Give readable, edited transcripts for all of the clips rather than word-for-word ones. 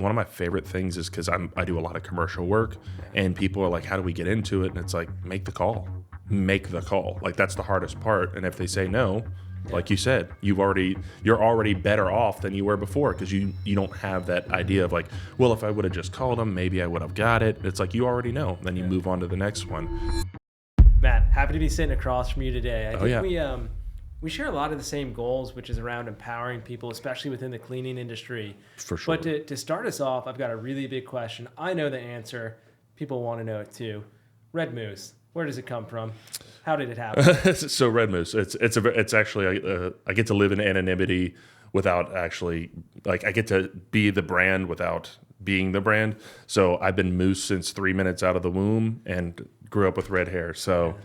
one of my favorite things is because I do a lot of commercial work, and people are like, how do we get into it? And it's like, make the call. Make the call. Like, that's the hardest part. And if they say no, like you said, you're already better off than you were before, because you don't have that idea of like, well, if I would have just called them, maybe I would have got it. It's like, you already know. Then you move on to the next one. Matt, happy to be sitting across from you today. I Oh think yeah, we share a lot of the same goals, which is around empowering people, especially within the cleaning industry. for sure. But to start us off, I've got a really big question. I know the answer. People want to know it too. Red Moose, where does it come from? How did it happen? So Red Moose, it's actually I get to live in anonymity without actually, like, I get to be the brand without being the brand. So I've been Moose since 3 minutes out of the womb and grew up with red hair. So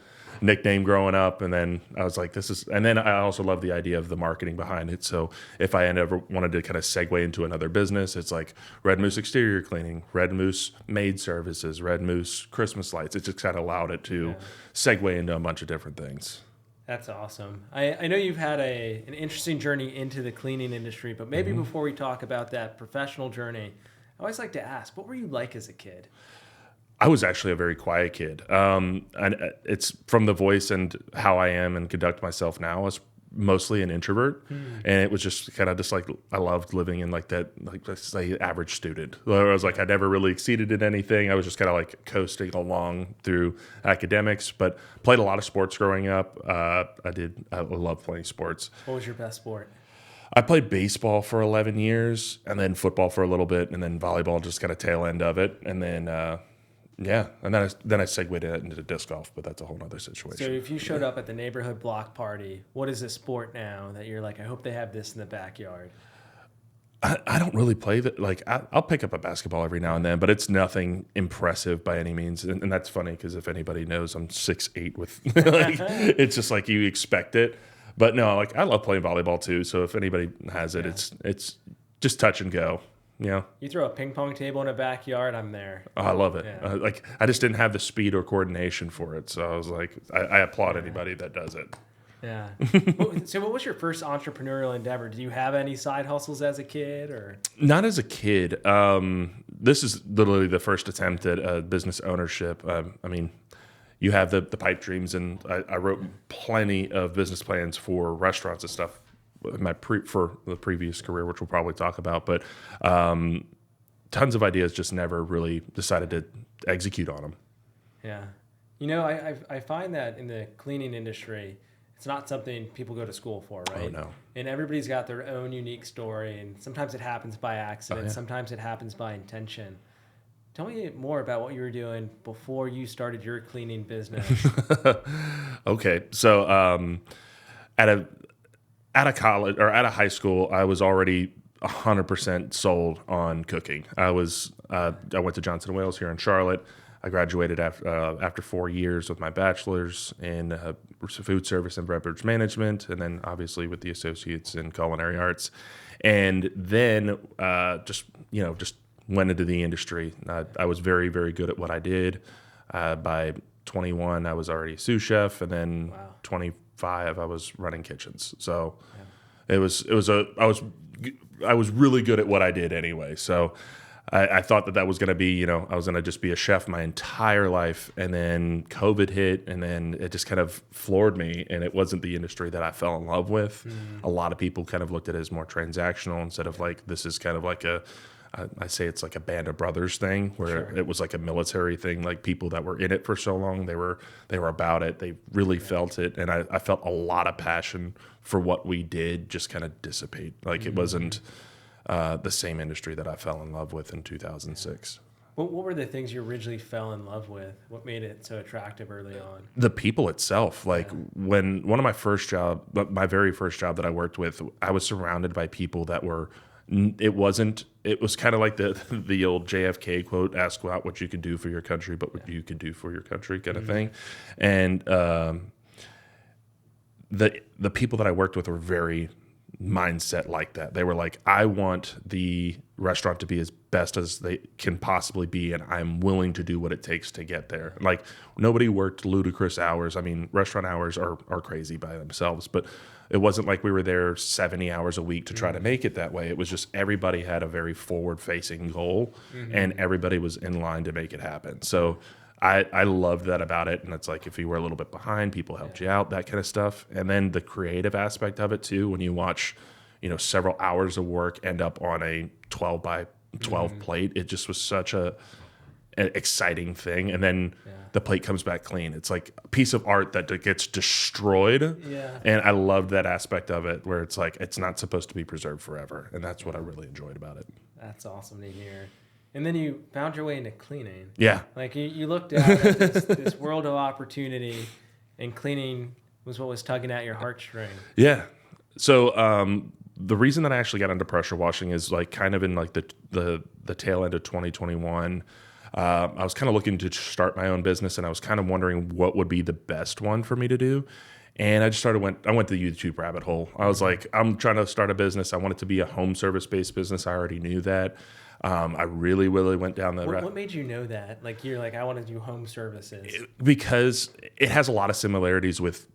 nickname growing up, and then I was like, and then I also love the idea of the marketing behind it. So if I ever wanted to kind of segue into another business, it's like Red Moose exterior cleaning, Red Moose maid services, Red Moose Christmas lights. It just kind of allowed it to segue into a bunch of different things. That's awesome. I know you've had an interesting journey into the cleaning industry, but maybe before we talk about that professional journey, I always like to ask, what were you like as a kid? I was actually a very quiet kid. And it's from the voice and how I am and conduct myself now. I was mostly an introvert, and it was just kind of just like, I loved living in like that, like, let's say, average student. Where I was like, I never really exceeded in anything. I was just kind of like coasting along through academics, but played a lot of sports growing up. I love playing sports. What was your best sport? I played baseball for 11 years, and then football for a little bit, and then volleyball, just kind of tail end of it. And then, and then I segued it into disc golf, but that's a whole other situation. So if you showed up at the neighborhood block party, what is a sport now that you're like, I hope they have this in the backyard? I don't really play that. Like, I'll pick up a basketball every now and then, but it's nothing impressive by any means. And that's funny, because if anybody knows, I'm 6'8" with like, it's just like you expect it. But no, like, I love playing volleyball too. So if anybody has it, it's just touch and go. Yeah. You throw a ping pong table in a backyard, I'm there. Oh, I love it. Yeah. Like, I just didn't have the speed or coordination for it. So I was like, I applaud anybody that does it. Yeah. So what was your first entrepreneurial endeavor? Did you have any side hustles as a kid, or? Not as a kid. This is literally the first attempt at business ownership. I mean, you have the pipe dreams, and I wrote plenty of business plans for restaurants and stuff for the previous career, which we'll probably talk about. But tons of ideas, just never really decided to execute on them. Yeah. I find that in the cleaning industry, it's not something people go to school for, right? Oh, no. And everybody's got their own unique story, and sometimes it happens by accident, Oh, yeah. Sometimes it happens by intention. Tell me more about what you were doing before you started your cleaning business. Okay, so at a college or at a high school, I was already 100% sold on cooking. I went to Johnson & Wales here in Charlotte. I graduated after 4 years with my bachelor's in food service and beverage management, and then obviously with the associates in culinary arts. And then just went into the industry. I was very, very good at what I did. By 21, I was already a sous chef, and then 25, I was running kitchens. So I was really good at what I did anyway. So I thought that was going to be, I was going to just be a chef my entire life. And then COVID hit, and then it just kind of floored me. And it wasn't the industry that I fell in love with. A lot of people kind of looked at it as more transactional instead of like, this is kind of like I say it's like a Band of Brothers thing, where it was like a military thing. Like, people that were in it for so long, they were about it. They really felt it. And I felt a lot of passion for what we did just kind of dissipate. Like, it wasn't the same industry that I fell in love with in 2006. What were the things you originally fell in love with? What made it so attractive early on? The people itself. Like, when my very first job that I worked with, I was surrounded by people that were, it was kind of like the old JFK quote, ask not what you can do for your country, but what you can do for your country, kind of thing. And the people that I worked with were very mindset like that. They were like, I want the restaurant to be as best as they can possibly be, and I'm willing to do what it takes to get there. Like, nobody worked ludicrous hours. I mean, restaurant hours are crazy by themselves, but it wasn't like we were there 70 hours a week to try to make it that way. It was just everybody had a very forward-facing goal, and everybody was in line to make it happen. So I loved that about it. And it's like, if you were a little bit behind, people helped you out, that kind of stuff. And then the creative aspect of it too, when you watch, several hours of work end up on a 12 by 12 plate, it just was such an exciting thing. And then the plate comes back clean. It's like a piece of art that gets destroyed. Yeah. And I loved that aspect of it, where it's like, it's not supposed to be preserved forever. And that's what I really enjoyed about it. That's awesome to hear. And then you found your way into cleaning. Yeah. Like you looked at this world of opportunity, and cleaning was what was tugging at your heartstring. Yeah. So the reason that I actually got into pressure washing is like kind of in like the tail end of 2021. I was kind of looking to start my own business, and I was kind of wondering what would be the best one for me to do. And I just I went to the YouTube rabbit hole. I was like, I'm trying to start a business. I want it to be a home service-based business. I already knew that. I really, really went down that route. What made you know that? Like, you're like, I want to do home services. Because it has a lot of similarities with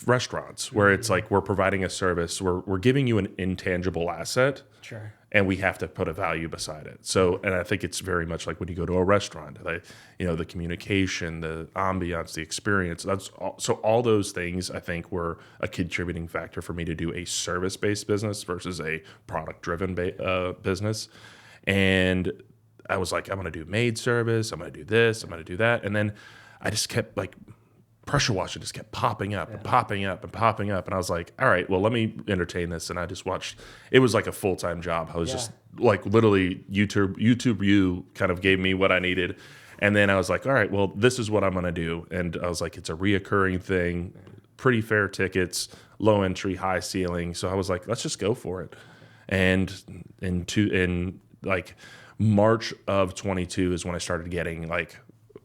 restaurants, where it's like, we're providing a service, we're giving you an intangible asset. Sure. And we have to put a value beside it. So, and I think it's very much like when you go to a restaurant, like, the communication, the ambiance, the experience. So all those things, I think, were a contributing factor for me to do a service-based business versus a product-driven business. And I was like, I'm going to do maid service. I'm going to do this. I'm going to do that. And then I just kept like, pressure washing just kept popping up and popping up and popping up. And I was like, all right, well, let me entertain this. And I just watched, it was like a full-time job. I was just like, literally YouTube kind of gave me what I needed. And then I was like, all right, well, this is what I'm going to do. And I was like, it's a reoccurring thing, pretty fair tickets, low entry, high ceiling. So I was like, let's just go for it. And in like March of 22 is when I started getting like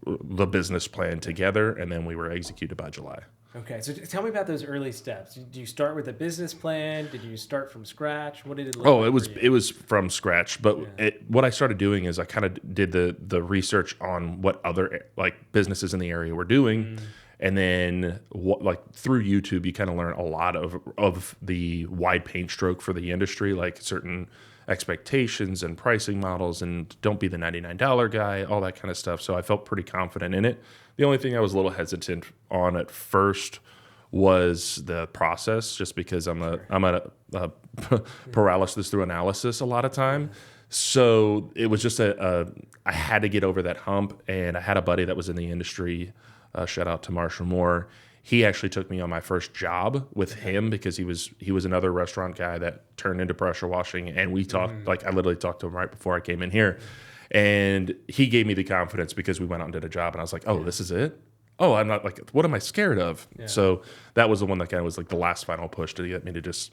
the business plan together, and then we were executed by July. Okay, so tell me about those early steps. Did you start with a business plan? Did you start from scratch? What did it look like? It was from scratch. But what I started doing is I kind of did the research on what other like businesses in the area were doing. And then through YouTube, you kind of learn a lot of the wide paint stroke for the industry, like certain expectations and pricing models, and don't be the $99 guy, all that kind of stuff. So I felt pretty confident in it. The only thing I was a little hesitant on at first was the process, just because I'm a paralysis through analysis a lot of time. So it was just I had to get over that hump, and I had a buddy that was in the industry. Shout out to Marshall Moore. He actually took me on my first job with him, because he was another restaurant guy that turned into pressure washing, and we talked like I literally talked to him right before I came in here, and he gave me the confidence because we went out and did a job, and I was like, oh, this is it. Oh, I'm not like, what am I scared of? Yeah. So that was the one that kind of was like the last final push to get me to just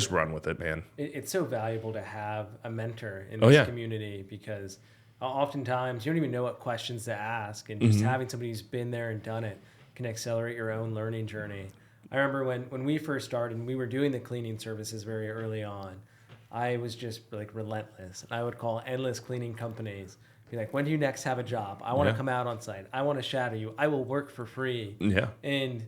run with it, man. It's so valuable to have a mentor in this community, because oftentimes you don't even know what questions to ask, and just having somebody who's been there and done it can accelerate your own learning journey. I remember when we first started and we were doing the cleaning services very early on, I was just like relentless. And I would call endless cleaning companies, be like, when do you next have a job? I want to come out on site. I want to shadow you. I will work for free. Yeah. And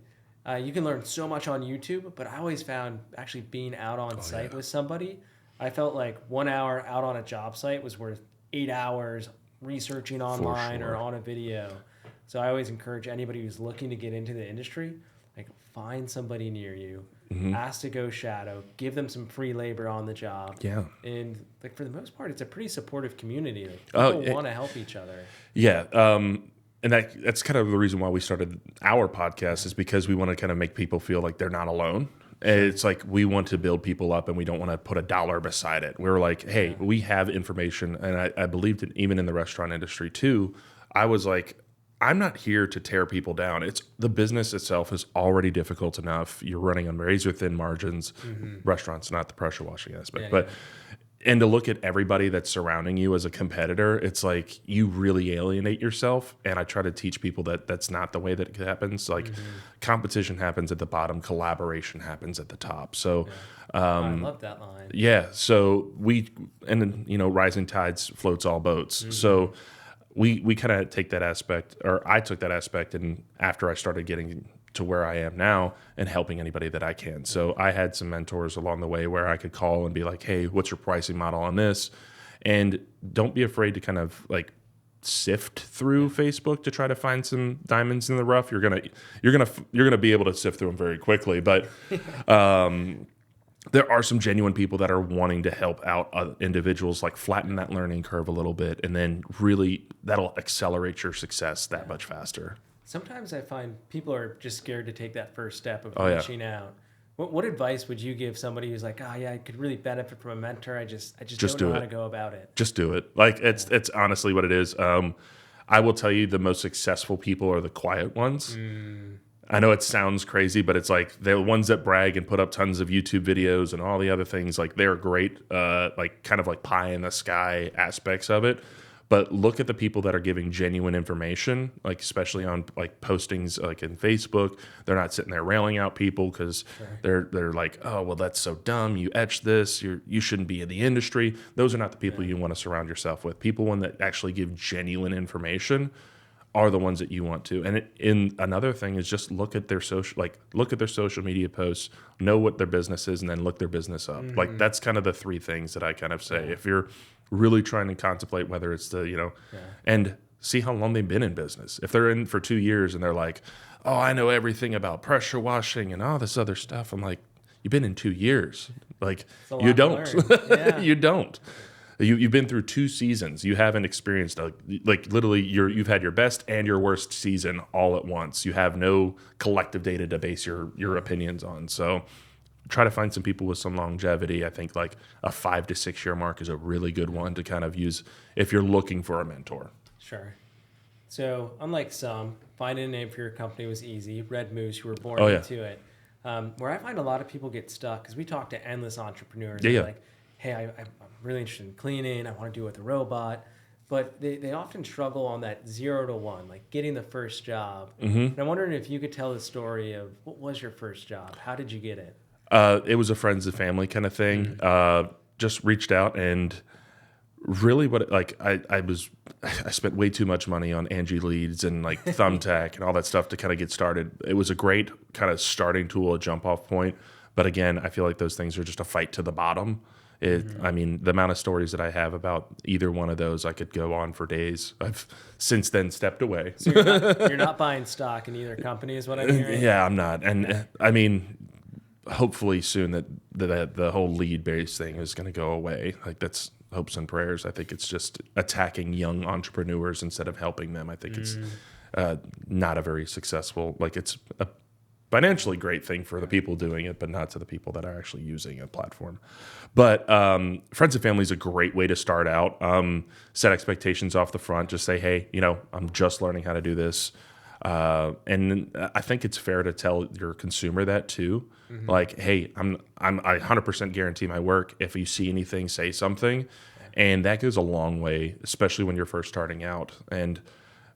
you can learn so much on YouTube, but I always found actually being out on site with somebody, I felt like 1 hour out on a job site was worth 8 hours researching online or on a video. So I always encourage anybody who's looking to get into the industry, like, find somebody near you, ask to go shadow, give them some free labor on the job. Yeah. And like, for the most part, it's a pretty supportive community. Like, people want to help each other. Yeah. And that's kind of the reason why we started our podcast, is because we want to kind of make people feel like they're not alone. And it's like, we want to build people up, and we don't want to put a dollar beside it. We're like, hey, we have information. And I believed it even in the restaurant industry too. I was like, I'm not here to tear people down. It's the business itself is already difficult enough. You're running on razor thin margins. Restaurants, not the pressure washing aspect, but and to look at everybody that's surrounding you as a competitor, it's like you really alienate yourself. And I try to teach people that that's not the way that it happens. Like competition happens at the bottom, collaboration happens at the top. So, I love that line. yeah. So rising tides floats all boats. So we kind of take that aspect, or I took that aspect, and after I started getting to where I am now and helping anybody that I can. So I had some mentors along the way where I could call and be like, hey, what's your pricing model on this? And don't be afraid to kind of like sift through Facebook to try to find some diamonds in the rough. You're gonna be able to sift through them very quickly, but there are some genuine people that are wanting to help out individuals, like flatten that learning curve a little bit, and then really that'll accelerate your success that much faster. Sometimes I find people are just scared to take that first step of reaching out. What advice would you give somebody who's like, I could really benefit from a mentor. I just don't know how to go about it. Just do it. Like it's honestly what it is. I will tell you, the most successful people are the quiet ones. I know it sounds crazy, but it's like the ones that brag and put up tons of YouTube videos and all the other things. Like they're great, like kind of like pie in the sky aspects of it. But look at the people that are giving genuine information, like especially on like postings like in Facebook. They're not sitting there railing out people because they're like, oh, well, that's so dumb. You etched this. You shouldn't be in the industry. Those are not the people you want to surround yourself with. People that actually give genuine information are the ones that you want to. And another thing is just look at their social media posts, know what their business is, and then look their business up. Like that's kind of the three things that I kind of say. If you're really trying to contemplate whether it's and see how long they've been in business. If they're in for 2 years and they're like, oh, I know everything about pressure washing and all this other stuff. I'm like, you've been in 2 years. Like you don't, you don't. You've been through 2 seasons. You haven't experienced like literally you've had your best and your worst season all at once. You have no collective data to base your opinions on. So try to find some people with some longevity. I think like a 5 to 6 year mark is a really good one to kind of use if you're looking for a mentor. Sure. So unlike some, finding a name for your company was easy. Red Moose, you were born into it. Where I find a lot of people get stuck, because we talk to endless entrepreneurs. Like, hey, I'm really interested in cleaning. I want to do it with a robot. But they often struggle on that 0 to 1, like getting the first job. And I'm wondering if you could tell the story of what was your first job? How did you get it? It was a friends and family kind of thing. Just reached out, and really I spent way too much money on Angie Leads and like Thumbtack and all that stuff to kind of get started. It was a great kind of starting tool, a jump off point. But again, I feel like those things are just a fight to the bottom. I mean, the amount of stories that I have about either one of those, I could go on for days. I've since then stepped away. So you're not buying stock in either company is what I'm hearing? Yeah, I'm not. And I mean, hopefully soon that the whole lead-based thing is going to go away. Like that's hopes and prayers. I think it's just attacking young entrepreneurs instead of helping them. I think it's not a very successful, like it's a financially great thing for the people doing it, but not to the people that are actually using a platform. But friends and family is a great way to start out. Set expectations off the front. Just say, hey, I'm just learning how to do this. And I think it's fair to tell your consumer that too. Like, hey, I 100% guarantee my work. If you see anything, say something. And that goes a long way, especially when you're first starting out. And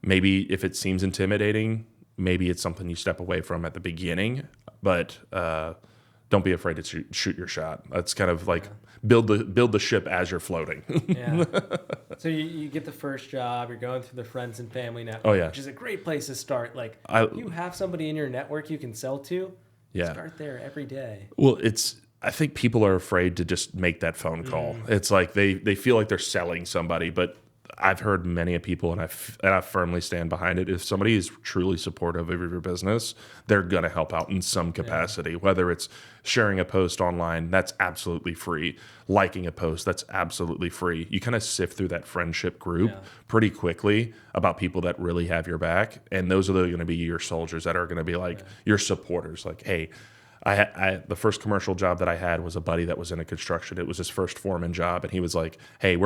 maybe if it seems intimidating, maybe it's something you step away from at the beginning, but don't be afraid to shoot your shot. That's kind of like build the ship as you're floating. So you get the first job, you're going through the friends and family network, which is a great place to start. Like you have somebody in your network you can sell to, start there every day. Well, I think people are afraid to just make that phone call. It's like they feel like they're selling somebody, but I've heard many people, and I firmly stand behind it. If somebody is truly supportive of your business, they're going to help out in some capacity, whether it's sharing a post online, that's absolutely free. Liking a post, that's absolutely free. You kind of sift through that friendship group pretty quickly about people that really have your back. And those are going to be your soldiers that are going to be like your supporters. Like, hey, the first commercial job that I had was a buddy that was in a construction. It was his first foreman job. And he was like, hey,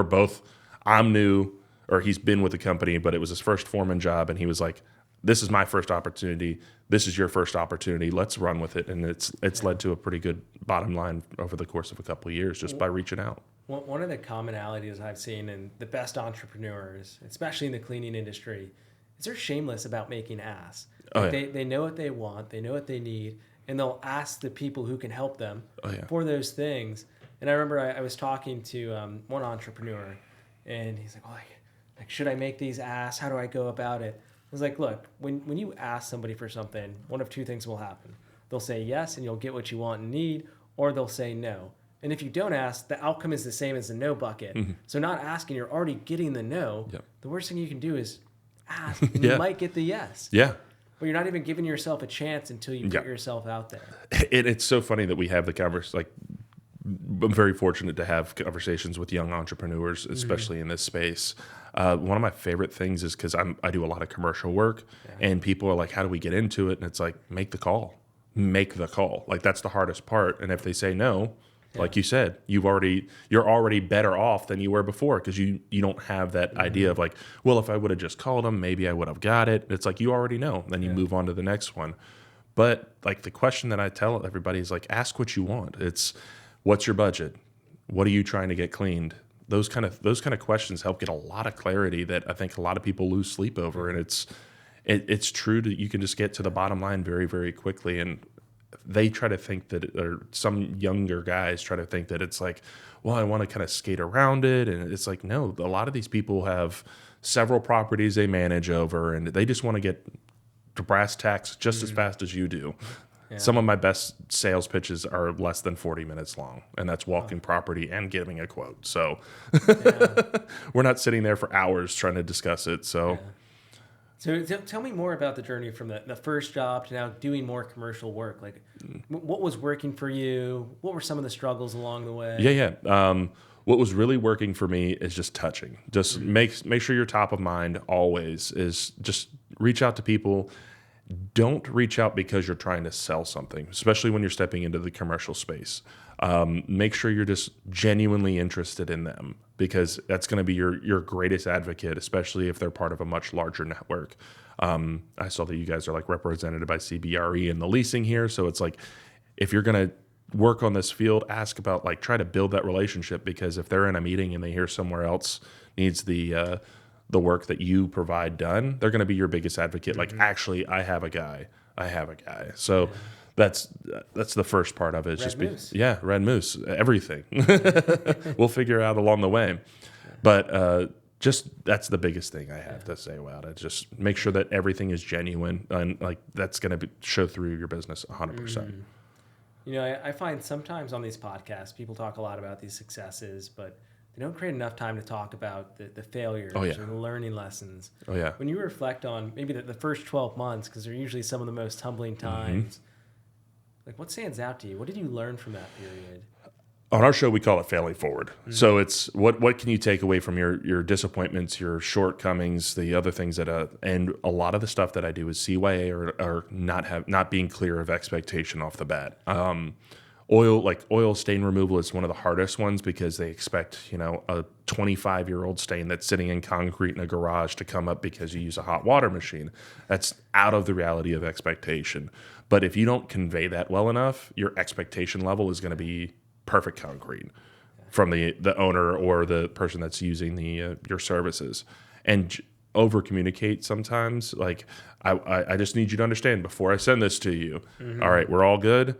I'm new, or he's been with the company, but it was his first foreman job. And he was like, this is my first opportunity. This is your first opportunity. Let's run with it. And it's led to a pretty good bottom line over the course of a couple of years just by reaching out. One of the commonalities I've seen in the best entrepreneurs, especially in the cleaning industry, is they're shameless about making asks. They know what they want, they know what they need, and they'll ask the people who can help them for those things. And I remember I was talking to one entrepreneur, and he's like, "Oh, like, should I make these asks? How do I go about it?" I was like, "Look, when you ask somebody for something, one of two things will happen. They'll say yes, and you'll get what you want and need, or they'll say no. And if you don't ask, the outcome is the same as the no bucket. So not asking, you're already getting the no. Yep. The worst thing you can do is ask, and you might get the yes. Yeah. But you're not even giving yourself a chance until you put yourself out there." It's so funny that we have the conversation. Like, I'm very fortunate to have conversations with young entrepreneurs, especially in this space. One of my favorite things is because I do a lot of commercial work, and people are like, "How do we get into it?" And it's like, make the call. Make the call. Like, that's the hardest part. And if they say no, like you said, you're already better off than you were before, because you don't have that idea of like, well, if I would have just called them, maybe I would have got it. It's like, you already know. Then you move on to the next one. But like, the question that I tell everybody is like, ask what you want. It's, what's your budget? What are you trying to get cleaned? Those kind of questions help get a lot of clarity that I think a lot of people lose sleep over. And it's true that you can just get to the bottom line very, very quickly. And they try to think that, or some younger guys try to think that it's like, well, I want to kind of skate around it. And it's like, no, a lot of these people have several properties they manage over, and they just want to get to brass tacks just as fast as you do. Yeah. Some of my best sales pitches are less than 40 minutes long, and that's walking property and giving a quote. So we're not sitting there for hours trying to discuss it. So tell me more about the journey from the first job to now doing more commercial work. Like, what was working for you? What were some of the struggles along the way? Yeah. What was really working for me is just touching. Just make sure you're top of mind always. Is just reach out to people. Don't reach out because you're trying to sell something, especially when you're stepping into the commercial space. Make sure you're just genuinely interested in them, because that's going to be your greatest advocate, especially if they're part of a much larger network. I saw that you guys are like represented by CBRE in the leasing here. So it's like, if you're going to work on this field, ask about, like, try to build that relationship, because if they're in a meeting and they hear somewhere else needs the work that you provide done, they're going to be your biggest advocate. Like, actually, I have a guy. So that's the first part of it. Red Moose, everything. We'll figure out along the way. But just that's the biggest thing I have to say about it. Just make sure that everything is genuine, and like, that's going to show through your business 100%. You know, I find sometimes on these podcasts, people talk a lot about these successes, but they don't create enough time to talk about the failures or the learning lessons. Oh, yeah. When you reflect on maybe the first 12 months, because they're usually some of the most humbling times, like, what stands out to you? What did you learn from that period? On our show, we call it failing forward. So it's what can you take away from your disappointments, your shortcomings, the other things that and a lot of the stuff that I do is CYA or not being clear of expectation off the bat. Oil stain removal is one of the hardest ones, because they expect, a 25-year-old stain that's sitting in concrete in a garage to come up because you use a hot water machine. That's out of the reality of expectation. But if you don't convey that well enough, your expectation level is going to be perfect concrete from the owner or the person that's using your services. And over communicate sometimes. Like, I just need you to understand before I send this to you. All right, we're all good.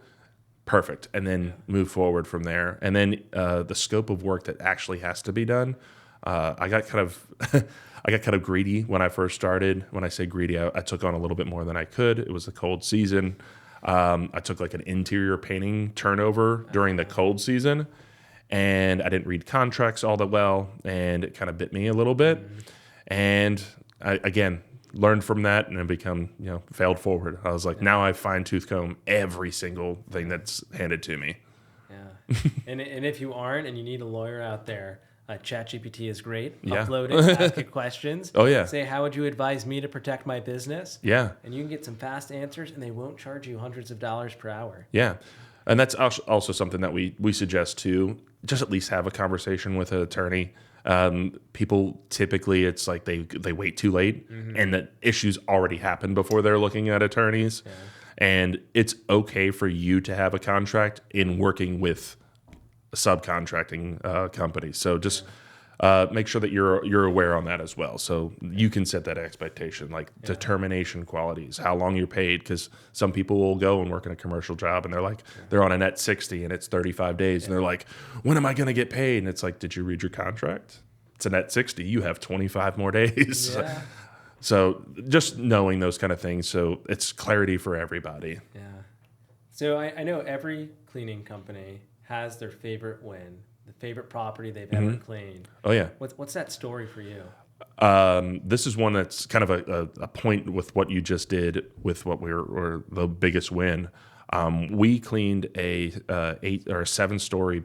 Perfect. And then move forward from there. And then the scope of work that actually has to be done. I got kind of greedy when I first started. When I say greedy, I took on a little bit more than I could. It was a cold season. I took like an interior painting turnover during the cold season, and I didn't read contracts all that well, and it kind of bit me a little bit. And I, again, learned from that and become, failed forward. I was like, now I fine tooth comb every single thing that's handed to me. Yeah. and if you aren't, and you need a lawyer out there, ChatGPT is great. Upload it, ask it questions. Oh, yeah. Say, how would you advise me to protect my business? Yeah. And you can get some fast answers, and they won't charge you hundreds of dollars per hour. Yeah. And that's also something that we suggest too. Just at least have a conversation with an attorney. People typically, it's like they wait too late, and the issues already happened before they're looking at attorneys. Yeah. And it's okay for you to have a contract in working with subcontracting company. So just make sure that you're aware on that as well. So you can set that expectation, like determination qualities, how long you're paid, because some people will go and work in a commercial job and they're like, they're on a net 60 and it's 35 days. And they're like, when am I going to get paid? And it's like, did you read your contract? It's a net 60. You have 25 more days. Yeah. So just knowing those kind of things. So it's clarity for everybody. Yeah. So I know every cleaning company has their favorite win, the favorite property they've ever cleaned. Oh, yeah. What's that story for you? This is one that's kind of a point with what you just did with what or the biggest win. We cleaned a 8 or 7-story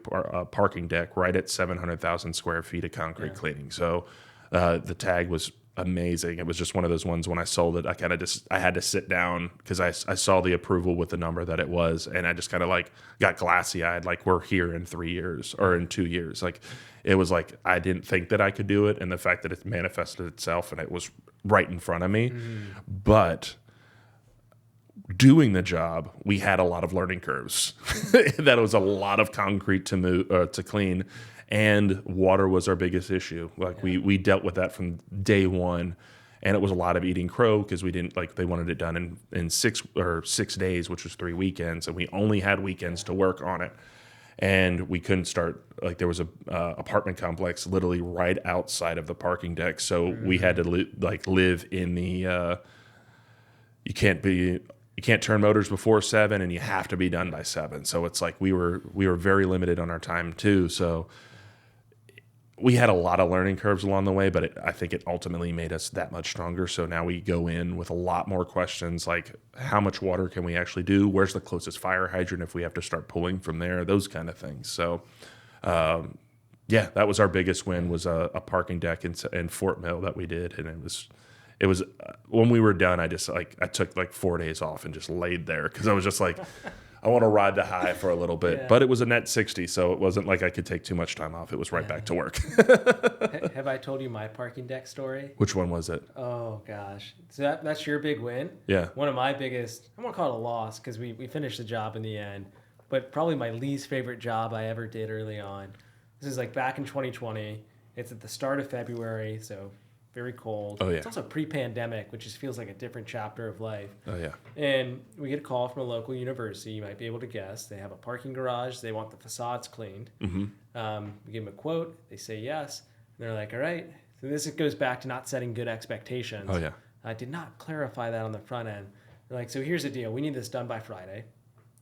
parking deck right at 700,000 square feet of concrete cleaning. So the tag was amazing. It was just one of those ones when I sold it, I had to sit down because I saw the approval with the number that it was, and I just kind of like got glassy eyed, like we're here in 3 years or in 2 years. Like it was like I didn't think that I could do it, and the fact that it manifested itself and it was right in front of me. But doing the job, we had a lot of learning curves. That was a lot of concrete to move to clean. And water was our biggest issue. Like we dealt with that from day one, and it was a lot of eating crow because we didn't they wanted it done in 6 days, which was 3 weekends, and we only had weekends to work on it. And we couldn't start, there was a apartment complex literally right outside of the parking deck, so we had to live in the you can't turn motors before 7, and you have to be done by 7. So it's like we were very limited on our time too. So we had a lot of learning curves along the way, but I think it ultimately made us that much stronger. So now we go in with a lot more questions, like how much water can we actually do? Where's the closest fire hydrant if we have to start pulling from there? Those kind of things. So, that was our biggest win, was a parking deck in Fort Mill that we did, and it was when we were done, I took 4 days off and just laid there because I was just like, I want to ride the high for a little bit. Yeah. But it was a net 60, so it wasn't like I could take too much time off. It was right back to work. Have I told you my parking deck story? Which one was it? Oh, gosh. So that's your big win? Yeah. One of my biggest, I won't call it a loss because we finished the job in the end, but probably my least favorite job I ever did early on. This is back in 2020. It's at the start of February, so very cold. Oh, yeah. It's also pre-pandemic, which just feels like a different chapter of life. Oh, yeah. And we get a call from a local university. You might be able to guess. They have a parking garage. They want the facades cleaned. We give them a quote. They say yes. And they're like, all right. So this goes back to not setting good expectations. Oh, yeah. I did not clarify that on the front end. They're like, so here's the deal. We need this done by Friday.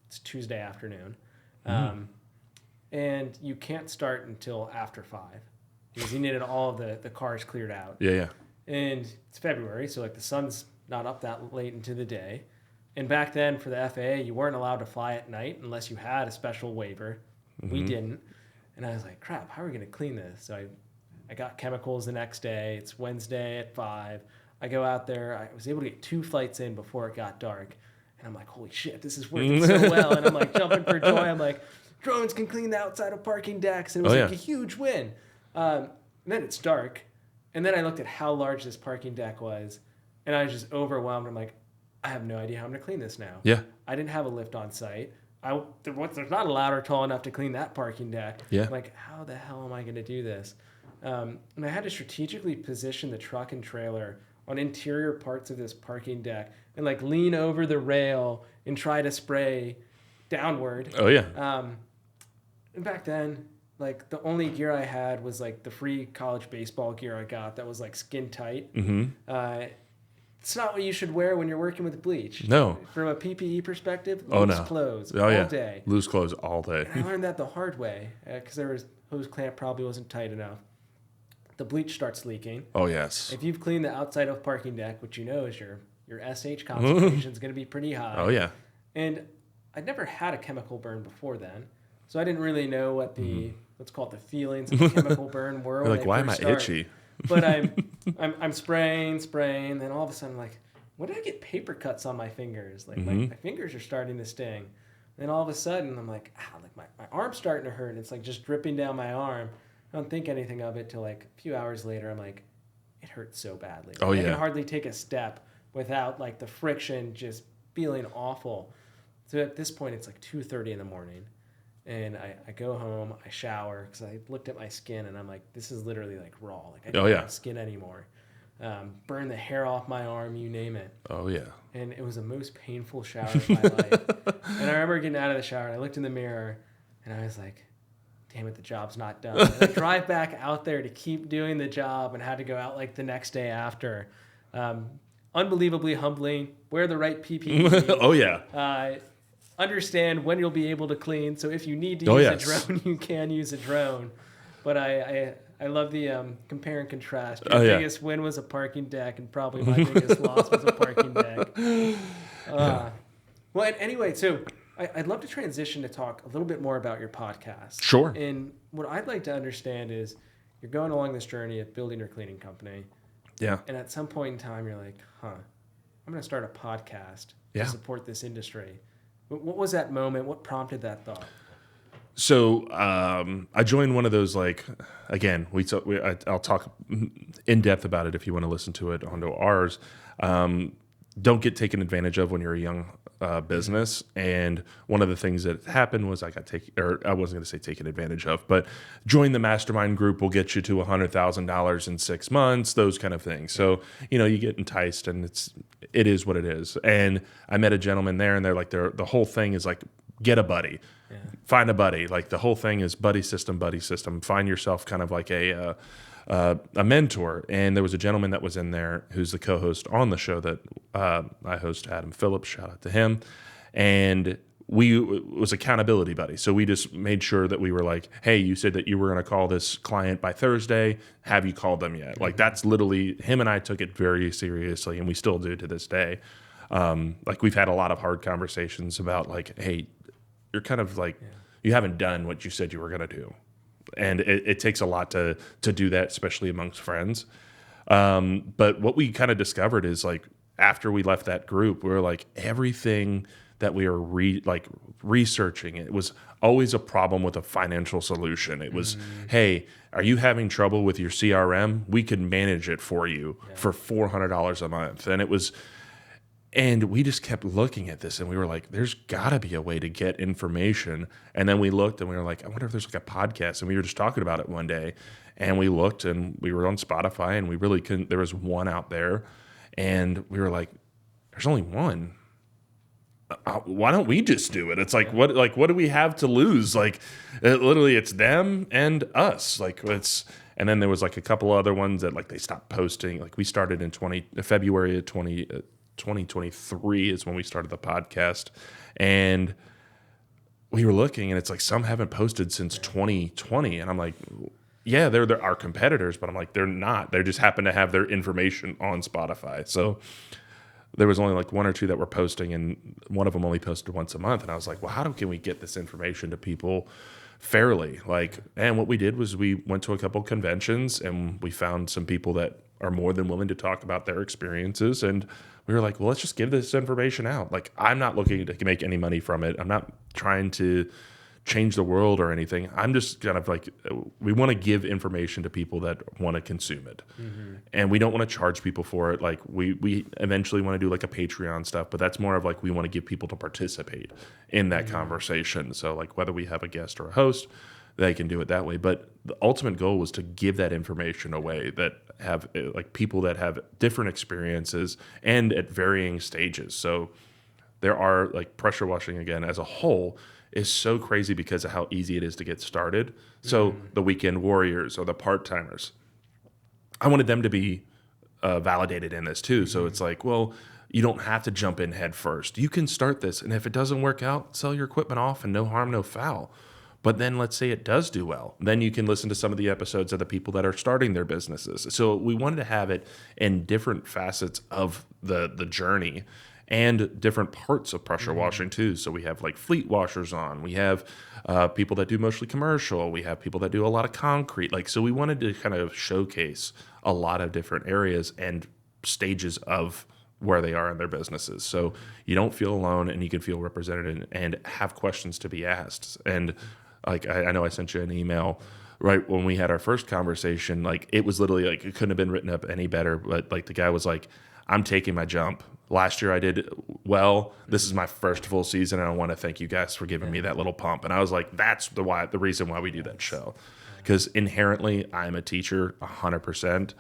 It's Tuesday afternoon. And you can't start until after 5. Because he needed all of the cars cleared out. Yeah. And it's February, so the sun's not up that late into the day. And back then for the FAA, you weren't allowed to fly at night unless you had a special waiver. We didn't. And I was like, crap, how are we going to clean this? So I got chemicals the next day. It's Wednesday at 5. I go out there. I was able to get 2 flights in before it got dark. And I'm like, holy shit, this is working so well. And I'm jumping for joy. I'm like, drones can clean the outside of parking decks. And it was a huge win. And then it's dark, and then I looked at how large this parking deck was, and I was just overwhelmed. I'm like, I have no idea how I'm going to clean this now. Yeah. I didn't have a lift on site. There's not a ladder tall enough to clean that parking deck. Yeah. I'm like, how the hell am I going to do this? And I had to strategically position the truck and trailer on interior parts of this parking deck and lean over the rail and try to spray downward. Oh, yeah. And back then, the only gear I had was the free college baseball gear I got that was skin tight. It's not what you should wear when you're working with bleach. No. From a PPE perspective, loose clothes all day. Loose clothes all day. And I learned that the hard way because hose clamp probably wasn't tight enough. The bleach starts leaking. Oh, yes. If you've cleaned the outside of parking deck, which you know is your SH concentration is going to be pretty high. Oh, yeah. And I'd never had a chemical burn before then. So I didn't really know what let's call it the feelings of the chemical burn were. You're why am I itchy? But I'm spraying, then all of a sudden when did I get paper cuts on my fingers? My fingers are starting to sting. Then all of a sudden I'm like, my arm's starting to hurt. And it's just dripping down my arm. I don't think anything of it till a few hours later. I'm like, it hurts so badly. I can hardly take a step without the friction just feeling awful. So at this point it's 2:30 in the morning. And I go home, I shower because I looked at my skin and I'm like, this is literally like raw. Like I don't have skin anymore. Burn the hair off my arm, you name it. Oh, yeah. And it was the most painful shower of my life. And I remember getting out of the shower and I looked in the mirror and I was like, damn it, the job's not done. And I drive back out there to keep doing the job and had to go out like the next day after. Unbelievably humbling. Wear the right PPE. Oh, yeah. Understand when you'll be able to clean. So if you need to use a drone, you can use a drone. But I love the compare and contrast. Your biggest win was a parking deck, and probably my biggest loss was a parking deck. Well, anyway, so I'd love to transition to talk a little bit more about your podcast. Sure. And what I'd like to understand is you're going along this journey of building your cleaning company. Yeah. And at some point in time, you're like, I'm going to start a podcast to support this industry. What was that moment? What prompted that thought? So I joined one of those, like, again, I'll talk in depth about it if you want to listen to it onto ours. Don't get taken advantage of when you're a young business. And one of the things that happened was I wasn't going to say taken advantage of, but join the mastermind group will get you to $100,000 in 6 months, those kind of things. So, you get enticed and it is what it is. And I met a gentleman there and they're like, the whole thing is like, get a buddy. Yeah. Find a buddy. Like the whole thing is buddy system. Find yourself kind of like a mentor. And there was a gentleman that was in there who's the co-host on the show that I host, Adam Phillips. Shout out to him. And it was accountability buddy. So we just made sure that we were like, hey, you said that you were going to call this client by Thursday. Have you called them yet? Like that's literally, him and I took it very seriously, and we still do to this day. Like we've had a lot of hard conversations about like, hey, you're kind of like, you haven't done what you said you were going to do. And it takes a lot to do that, especially amongst friends. But what we kind of discovered is like, after we left that group, we were like, everything that we were researching, it was always a problem with a financial solution. It was, hey, are you having trouble with your CRM? We can manage it for you for $400 a month. And we just kept looking at this and we were like, there's got to be a way to get information. And then we looked and we were like, I wonder if there's like a podcast. And we were just talking about it one day and we looked and we were on Spotify and we really couldn't, there was one out there and we were like, there's only one. Why don't we just do it? It's like, what do we have to lose? Like literally it's them and us. And then there was like a couple other ones that like they stopped posting. Like we started in February of 2023 is when we started the podcast, and we were looking and it's like some haven't posted since 2020, and I'm like, yeah, they're our competitors, but I'm like, they're not. They just happen to have their information on Spotify. So there was only like one or two that were posting, and one of them only posted once a month, and I was like, well, can we get this information to people fairly? And what we did was we went to a couple conventions and we found some people that are more than willing to talk about their experiences, and we were like, well, let's just give this information out. Like, I'm not looking to make any money from it. I'm not trying to change the world or anything. I'm just kind of like, we want to give information to people that want to consume it. Mm-hmm. And we don't want to charge people for it. Like we eventually want to do like a Patreon stuff, but that's more of like, we want to give people to participate in that conversation. So like whether we have a guest or a host, they can do it that way. But the ultimate goal was to give that information away, that have like people that have different experiences and at varying stages. So there are like pressure washing again as a whole is so crazy because of how easy it is to get started. So the weekend warriors or the part-timers, I wanted them to be validated in this too. So it's like, well, you don't have to jump in head first. You can start this, and if it doesn't work out, sell your equipment off and no harm, no foul. But then let's say it does do well. Then you can listen to some of the episodes of the people that are starting their businesses. So we wanted to have it in different facets of the journey and different parts of pressure washing too. So we have like fleet washers on. We have people that do mostly commercial. We have people that do a lot of concrete. So we wanted to kind of showcase a lot of different areas and stages of where they are in their businesses. So you don't feel alone and you can feel represented and have questions to be asked. And like I know I sent you an email right when we had our first conversation, like it was literally like it couldn't have been written up any better. But like the guy was like, I'm taking my jump. Last year I did well. This is my first full season, and I want to thank you guys for giving me that little pump. And I was like, that's the reason why we do that show, because inherently I'm a teacher 100%.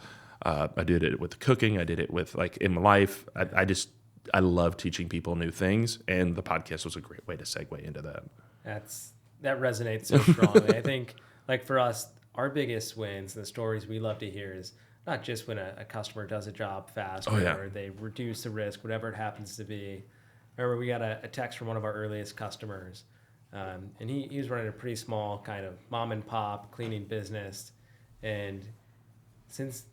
I did it with cooking. I did it with like in my life. I love teaching people new things, and the podcast was a great way to segue into that. That resonates so strongly. I think like for us, our biggest wins and the stories we love to hear is not just when a customer does a job faster or they reduce the risk, whatever it happens to be. I remember we got a text from one of our earliest customers, and he was running a pretty small kind of mom and pop cleaning business, and since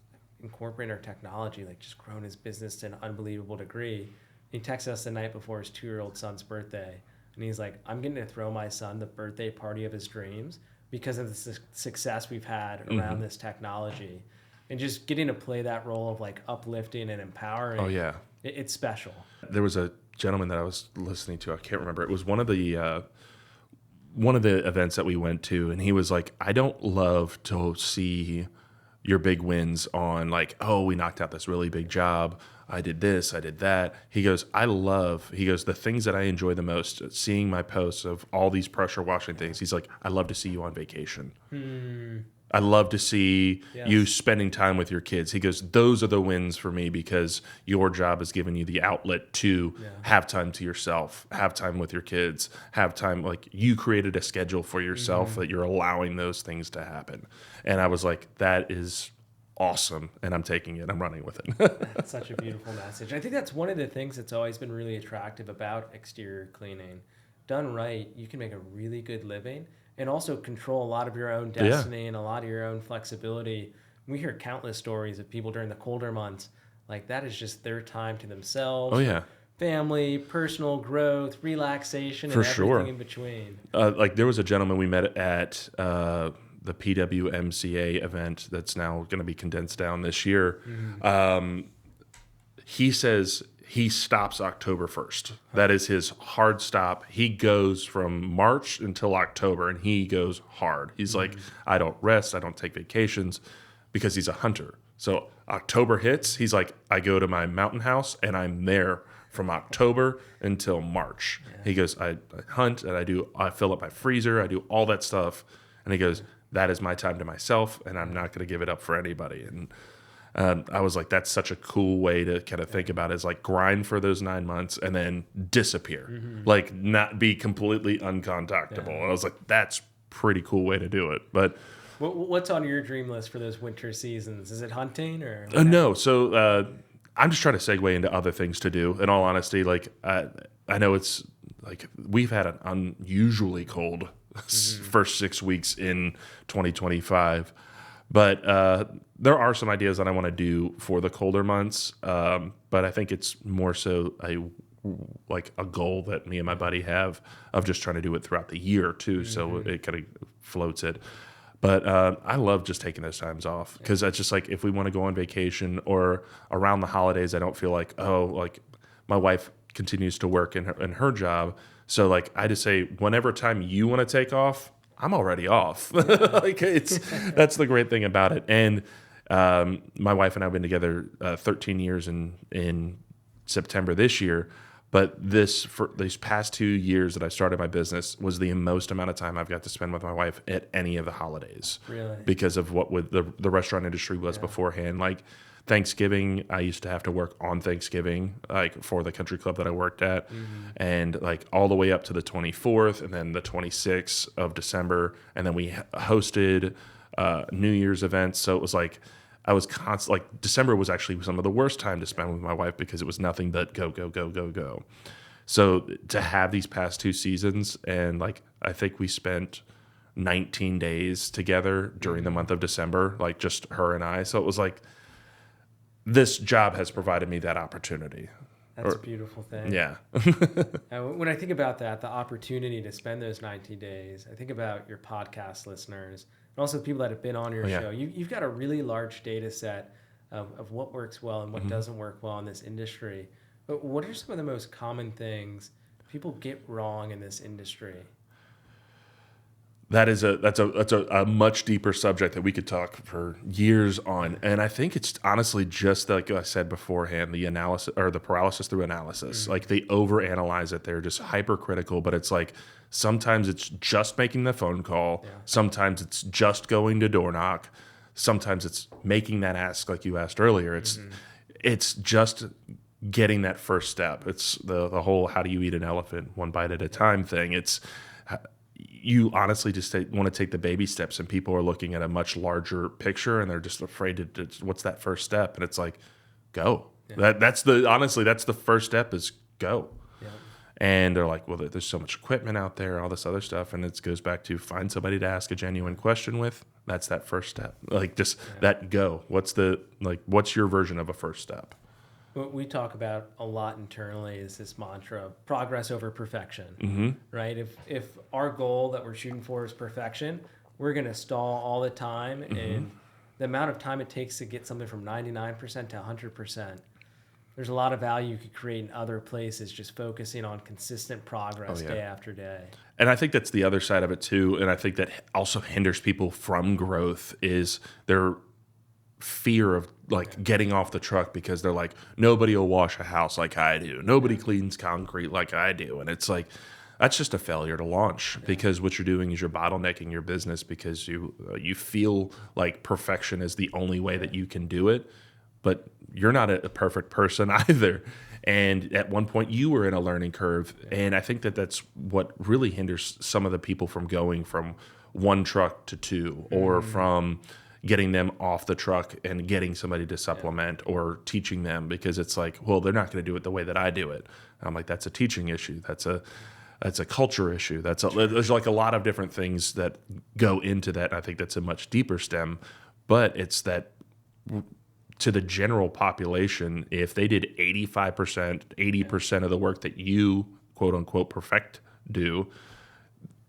incorporating our technology, like just grown his business to an unbelievable degree. He texted us the night before his 2-year-old son's birthday, and he's like, I'm getting to throw my son the birthday party of his dreams because of the success we've had around this technology. And just getting to play that role of like uplifting and empowering. Oh yeah, it's special. There was a gentleman that I was listening to. I can't remember. It was one of the events that we went to, and he was like, I don't love to see your big wins on like, oh, we knocked out this really big job. I did this, I did that. He goes, the things that I enjoy the most, seeing my posts of all these pressure washing things. He's like, I love to see you on vacation. I love to see you spending time with your kids. He goes, those are the wins for me because your job has given you the outlet to have time to yourself, have time with your kids, have time. Like you created a schedule for yourself that you're allowing those things to happen. And I was like, that is awesome. And I'm taking it. I'm running with it. That's such a beautiful message. I think that's one of the things that's always been really attractive about exterior cleaning. Done right, you can make a really good living and also control a lot of your own destiny and a lot of your own flexibility. We hear countless stories of people during the colder months, like that is just their time to themselves. Oh yeah. Family, personal growth, relaxation, and everything in between. Like there was a gentleman we met at the PWMCA event that's now going to be condensed down this year. He says he stops October 1st. That is his hard stop. He goes from March until October, and he goes hard. He's like, I don't rest. I don't take vacations because he's a hunter. So October hits. He's like, I go to my mountain house, and I'm there from October until March. Yeah. He goes, I hunt, and I fill up my freezer. I do all that stuff. And he goes, that is my time to myself, and I'm not going to give it up for anybody. And I was like, that's such a cool way to kind of think about it, is like grind for those 9 months and then disappear, like not be completely uncontactable. And I was like, that's pretty cool way to do it. But what's on your dream list for those winter seasons? Is it hunting or? No. So I'm just trying to segue into other things to do. In all honesty, like I know it's like we've had an unusually cold first 6 weeks in 2025. But there are some ideas that I want to do for the colder months. But I think it's more so a goal that me and my buddy have of just trying to do it throughout the year too. So it kind of floats it. But I love just taking those times off because it's just like if we want to go on vacation or around the holidays, I don't feel like, like my wife continues to work in her job. So like I just say, whenever time you want to take off, I'm already off. Like that's the great thing about it. And my wife and I have been together 13 years in September this year. But for these past 2 years that I started my business was the most amount of time I've got to spend with my wife at any of the holidays. Really? Because of what the restaurant industry was beforehand. Like Thanksgiving, I used to have to work on Thanksgiving, like for the country club that I worked at, and like all the way up to the 24th, and then the 26th of December, and then we hosted New Year's events. So it was like I was constant. Like December was actually some of the worst time to spend with my wife because it was nothing but go, go, go, go, go. So to have these past 2 seasons, and like I think we spent 19 days together during the month of December, like just her and I. So it was like, this job has provided me that opportunity. That's a beautiful thing. Yeah. When I think about that, the opportunity to spend those 90 days, I think about your podcast listeners and also people that have been on your show. You've got a really large data set of what works well and what doesn't work well in this industry. But what are some of the most common things people get wrong in this industry? That's a much deeper subject that we could talk for years on. And I think it's honestly just like I said beforehand, the analysis or the paralysis through analysis. Like they overanalyze it. They're just hypercritical, but it's like sometimes it's just making the phone call. Yeah. Sometimes it's just going to door knock. Sometimes it's making that ask like you asked earlier. It's just getting that first step. It's the whole how do you eat an elephant one bite at a time thing. It's you honestly just want to take the baby steps, and people are looking at a much larger picture and they're just afraid to what's that first step? And it's like, go. Yeah. That's the first step is go. Yeah. And they're like, well, there's so much equipment out there, all this other stuff. And it goes back to find somebody to ask a genuine question with. That's that first step. Like just that go. What's your version of a first step? What we talk about a lot internally is this mantra of progress over perfection, right? If our goal that we're shooting for is perfection, we're going to stall all the time. And the amount of time it takes to get something from 99% to 100%, there's a lot of value you could create in other places, just focusing on consistent progress day after day. And I think that's the other side of it too. And I think that also hinders people from growth is their fear of getting off the truck, because they're like, nobody will wash a house like I do. Nobody cleans concrete like I do. And it's like, that's just a failure to launch, because what you're doing is you're bottlenecking your business because you feel like perfection is the only way that you can do it, but you're not a perfect person either. And at one point you were in a learning curve. And I think that that's what really hinders some of the people from going from one truck to two, or from getting them off the truck and getting somebody to supplement or teaching them, because it's like, well, they're not going to do it the way that I do it. And I'm like, that's a teaching issue. That's a culture issue. There's like a lot of different things that go into that. And I think that's a much deeper stem, but it's that to the general population, if they did 85%, 80% of the work that you quote unquote perfect do,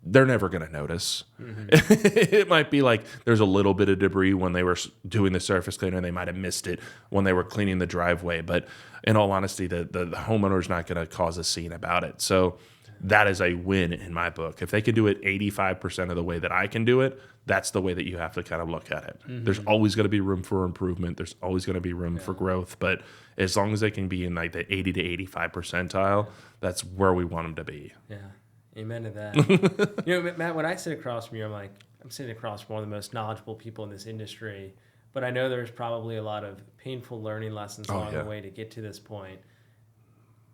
they're never going to notice. It might be like there's a little bit of debris when they were doing the surface cleaner, and they might have missed it when they were cleaning the driveway. But in all honesty, the homeowner's not going to cause a scene about it. So that is a win in my book. If they can do it 85% of the way that I can do it, that's the way that you have to kind of look at it. There's always going to be room for improvement. There's always going to be room for growth. But as long as they can be in like the 80 to 85 percentile, that's where we want them to be. Yeah. Amen to that. Matt, when I sit across from you, I'm sitting across from one of the most knowledgeable people in this industry, but I know there's probably a lot of painful learning lessons along the way to get to this point.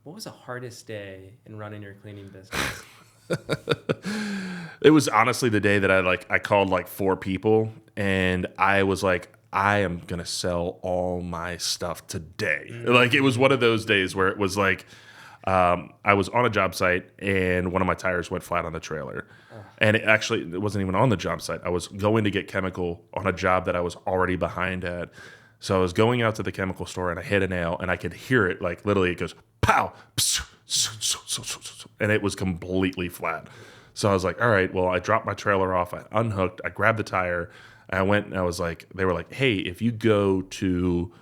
What was the hardest day in running your cleaning business? It was honestly the day that I called like 4 people, and I was like, I am going to sell all my stuff today. Like it was one of those days where it was like, I was on a job site and one of my tires went flat on the trailer. And it wasn't even on the job site. I was going to get chemical on a job that I was already behind at. So I was going out to the chemical store and I hit a nail, and I could hear it, like literally it goes, pow, and it was completely flat. So I was like, all right, well, I dropped my trailer off. I unhooked, I grabbed the tire, and I went, and I was like, they were like, hey, if you go to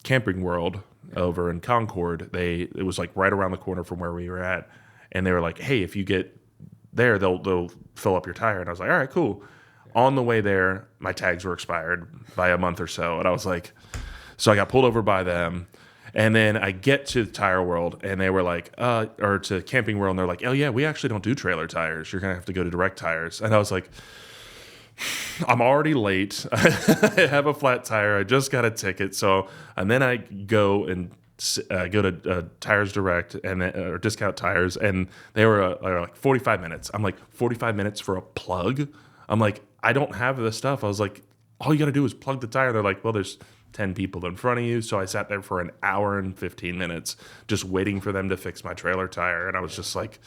Camping World over in Concord, it was like right around the corner from where we were at, and they were like, hey, if you get there, they'll fill up your tire. And I was like, all right, cool. On the way there, my tags were expired by a month or so, and I was like, so I got pulled over by them. And then I get to Tire World, and they were like, or to Camping World, and they're like, oh yeah, we actually don't do trailer tires. You're gonna have to go to Direct Tires. And I was like, I'm already late. I have a flat tire. I just got a ticket. So, and then I go to Tires Direct or Discount Tires, and they were like 45 minutes. I'm like, 45 minutes for a plug? I'm like, I don't have the stuff. I was like, all you got to do is plug the tire. They're like, well, there's 10 people in front of you. So I sat there for an hour and 15 minutes just waiting for them to fix my trailer tire. And I was just like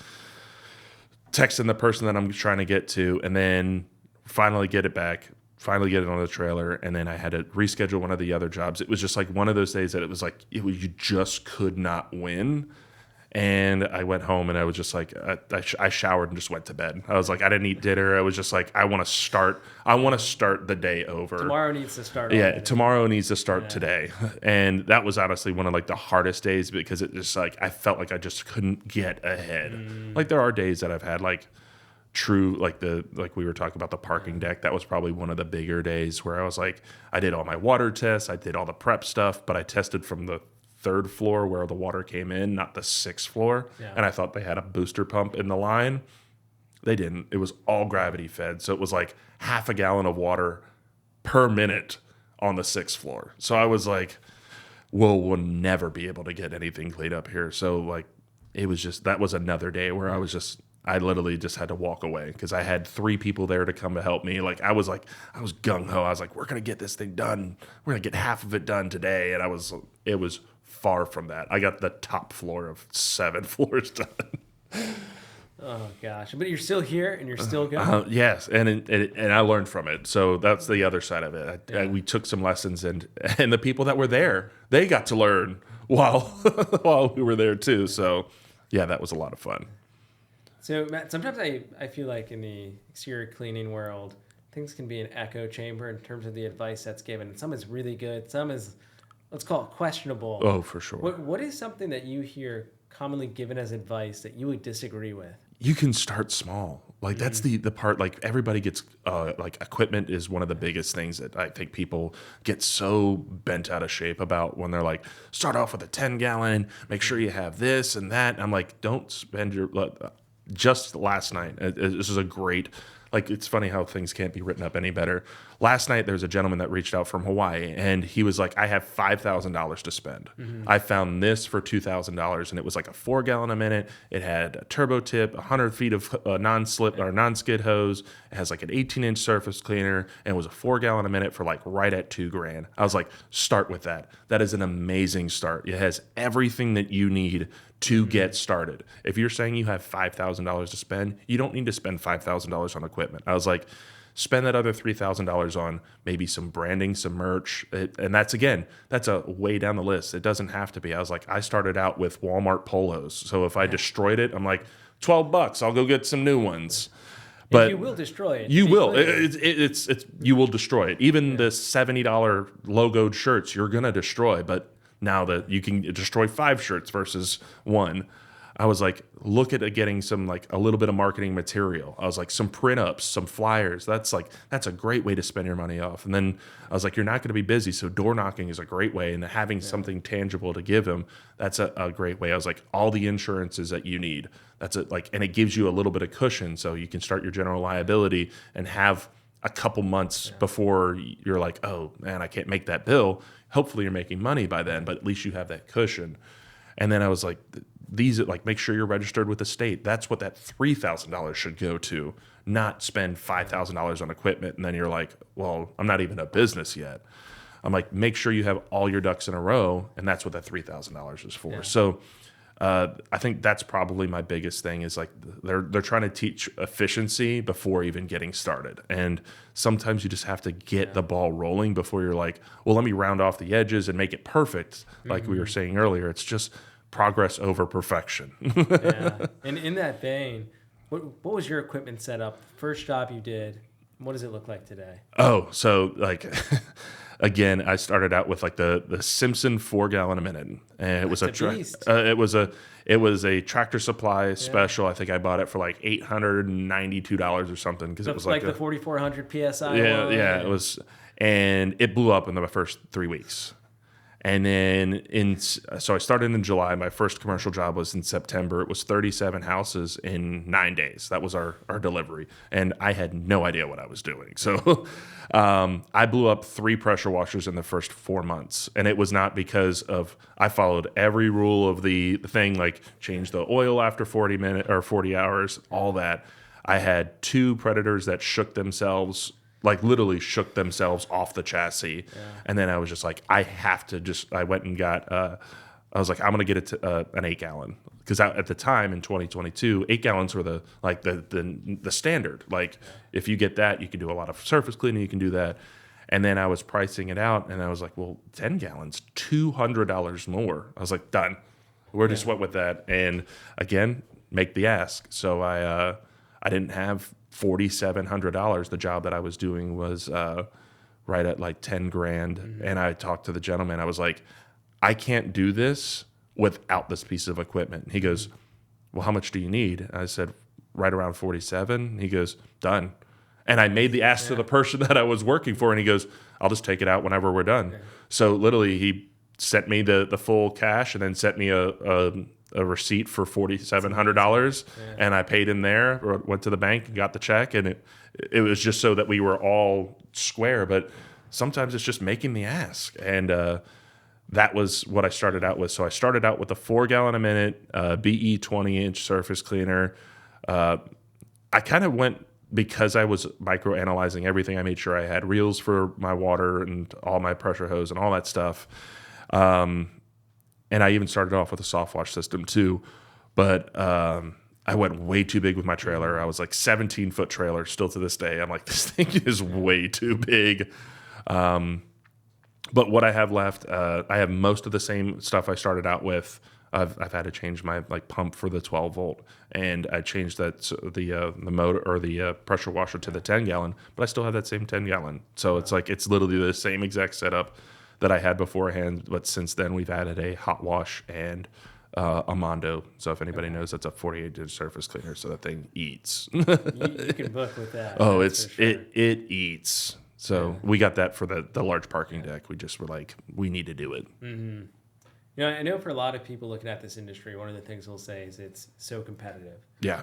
texting the person that I'm trying to get to, and then finally get it back, finally get it on the trailer. And then I had to reschedule one of the other jobs. It was just like one of those days that it was like, you just could not win. And I went home and I was just like, I showered and just went to bed. I was like, I didn't eat dinner. I was just like, I want to start the day over. Tomorrow needs to start. Yeah, tomorrow needs to start today. And that was honestly one of like the hardest days, because it just like, I felt like I just couldn't get ahead. Like there are days that I've had like true, like we were talking about the parking deck, that was probably one of the bigger days where I was like, I did all my water tests, I did all the prep stuff, but I tested from the 3rd floor where the water came in, not the 6th floor. Yeah. And I thought they had a booster pump in the line. They didn't. It was all gravity fed. So it was like half a gallon of water per minute on the 6th floor. So I was like, we'll never be able to get anything cleaned up here. So like, it was just, that was another day where I literally just had to walk away because I had 3 people there to come to help me. I was gung ho. I was like, we're going to get this thing done. We're going to get half of it done today. And it was far from that. I got the top floor of 7 floors done. Oh gosh, but you're still here and you're still going. Yes, and I learned from it. So that's the other side of it. We took some lessons, and the people that were there, they got to learn while while we were there too. So yeah, that was a lot of fun. So Matt, sometimes I feel like in the exterior cleaning world, things can be an echo chamber in terms of the advice that's given. Some is really good, some is, let's call it, questionable. Oh, for sure. What is something that you hear commonly given as advice that you would disagree with? You can start small. Like that's the part, like everybody gets, like equipment is one of the biggest things that I think people get so bent out of shape about when they're like, start off with a 10-gallon, make sure you have this and that. And I'm like, don't spend your, just last night, this is a great, like, it's funny how things can't be written up any better. Last night, there was a gentleman that reached out from Hawaii, and he was like, I have $5,000 to spend. I found this for $2,000, and it was like a 4-gallon a minute. It had a turbo tip, 100 feet of non-slip or non-skid hose. It has like an 18-inch surface cleaner, and it was a 4-gallon a minute for like right at $2,000. I was like, start with that. That is an amazing start. It has everything that you need to get started. If you're saying you have $5,000 to spend, you don't need to spend $5,000 on equipment. I was like, spend that other $3,000 on maybe some branding, some merch. And that's a way down the list. It doesn't have to be. I was like, I started out with Walmart polos. So if I destroyed it, I'm like, $12, I'll go get some new ones. But and you will destroy it. You will. You will destroy it. Even the $70 logoed shirts, you're gonna destroy. But now that you can destroy 5 shirts versus 1, I was like, look at getting some, like, a little bit of marketing material. I was like, some print ups, some flyers. That's a great way to spend your money off. And then I was like, you're not going to be busy, so door knocking is a great way, and having something tangible to give them, that's a great way. I was like, all the insurances that you need. That's it. Like, and it gives you a little bit of cushion, so you can start your general liability and have a couple months before you're like, oh man, I can't make that bill. Hopefully you're making money by then, but at least you have that cushion. And then I was like, these, like, make sure you're registered with the state. That's what that $3,000 should go to, not spend $5,000 on equipment. And then you're like, well, I'm not even a business yet. I'm like, make sure you have all your ducks in a row. And that's what that $3,000 is for. Yeah. So I think that's probably my biggest thing is like they're trying to teach efficiency before even getting started. And sometimes you just have to get the ball rolling before you're like, well, let me round off the edges and make it perfect. Like we were saying earlier, it's just progress over perfection. Yeah. And in that vein, what was your equipment setup? First job you did, what does it look like today? Oh, so like... Again, I started out with like the Simpson 4-gallon a minute, and it was it was a Tractor Supply special. I think I bought it for like $892 or something because it was like the 4,400 psi. Yeah, it was, and it blew up in the first 3 weeks. And then so I started in July. My first commercial job was in September. It was 37 houses in 9 days. That was our delivery. And I had no idea what I was doing. So I blew up 3 pressure washers in the first 4 months. And it was not because of, I followed every rule of the thing, like change the oil after 40 minutes or 40 hours, all that. I had 2 Predators that shook themselves, like literally shook themselves off the chassis. Yeah. And then I was just like, I went and got, I was like, I'm going to get it to an 8-gallon. Because at the time in 2022, 8 gallons were the standard. Like if you get that, you can do a lot of surface cleaning, you can do that. And then I was pricing it out and I was like, well, 10 gallons, $200 more. I was like, done. We just went with that. And again, make the ask. So I didn't have $4,700. The job that I was doing was right at like $10,000. Mm-hmm. And I talked to the gentleman. I was like, I can't do this without this piece of equipment. He goes, well, how much do you need? I said, right around 47. He goes, done. And I made the ask to the person that I was working for, and he goes, I'll just take it out whenever we're done. Yeah. So literally he sent me the full cash and then sent me a receipt for $4,700, and I paid him there, or went to the bank and got the check, and it was just so that we were all square. But sometimes it's just making the ask, and that was what I started out with. So I started out with a 4 gallon a minute BE 20-inch surface cleaner. I kind of went, because I was micro-analyzing everything, I made sure I had reels for my water and all my pressure hose and all that stuff. And I even started off with a soft wash system too. But I went way too big with my trailer. I was like 17-foot trailer still to this day. I'm like, this thing is way too big. But what I have left, I have most of the same stuff I started out with. I've had to change my pump for the 12 volt, and I changed the motor or the pressure washer to the 10 gallon, but I still have that same 10 gallon. So it's literally the same exact setup that I had beforehand, but since then we've added a hot wash and a Mondo. So if anybody knows, that's a 48-inch surface cleaner. So that thing eats. You can book with that. Oh, it eats. So we got that for the large parking deck. We just were like, we need to do it. Mm-hmm. You know, I know for a lot of people looking at this industry, one of the things we'll say is it's so competitive. Yeah.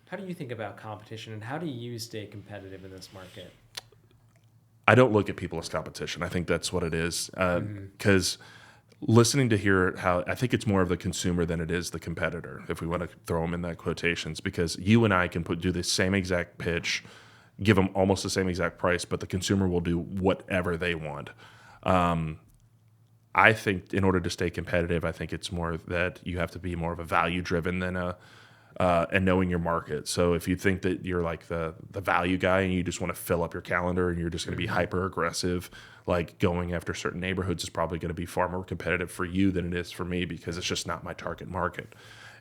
How do you think about competition, and how do you stay competitive in this market? I don't look at people as competition. I think that's what it is. Because listening to hear how, I think it's more of the consumer than it is the competitor, if we want to throw them in that quotations, because you and I can do the same exact pitch, give them almost the same exact price, but the consumer will do whatever they want. I think in order to stay competitive, I think it's more that you have to be more of a value driven than and knowing your market. So if you think that you're like the value guy and you just want to fill up your calendar and you're just going to be hyper aggressive, like going after certain neighborhoods is probably going to be far more competitive for you than it is for me, because it's just not my target market.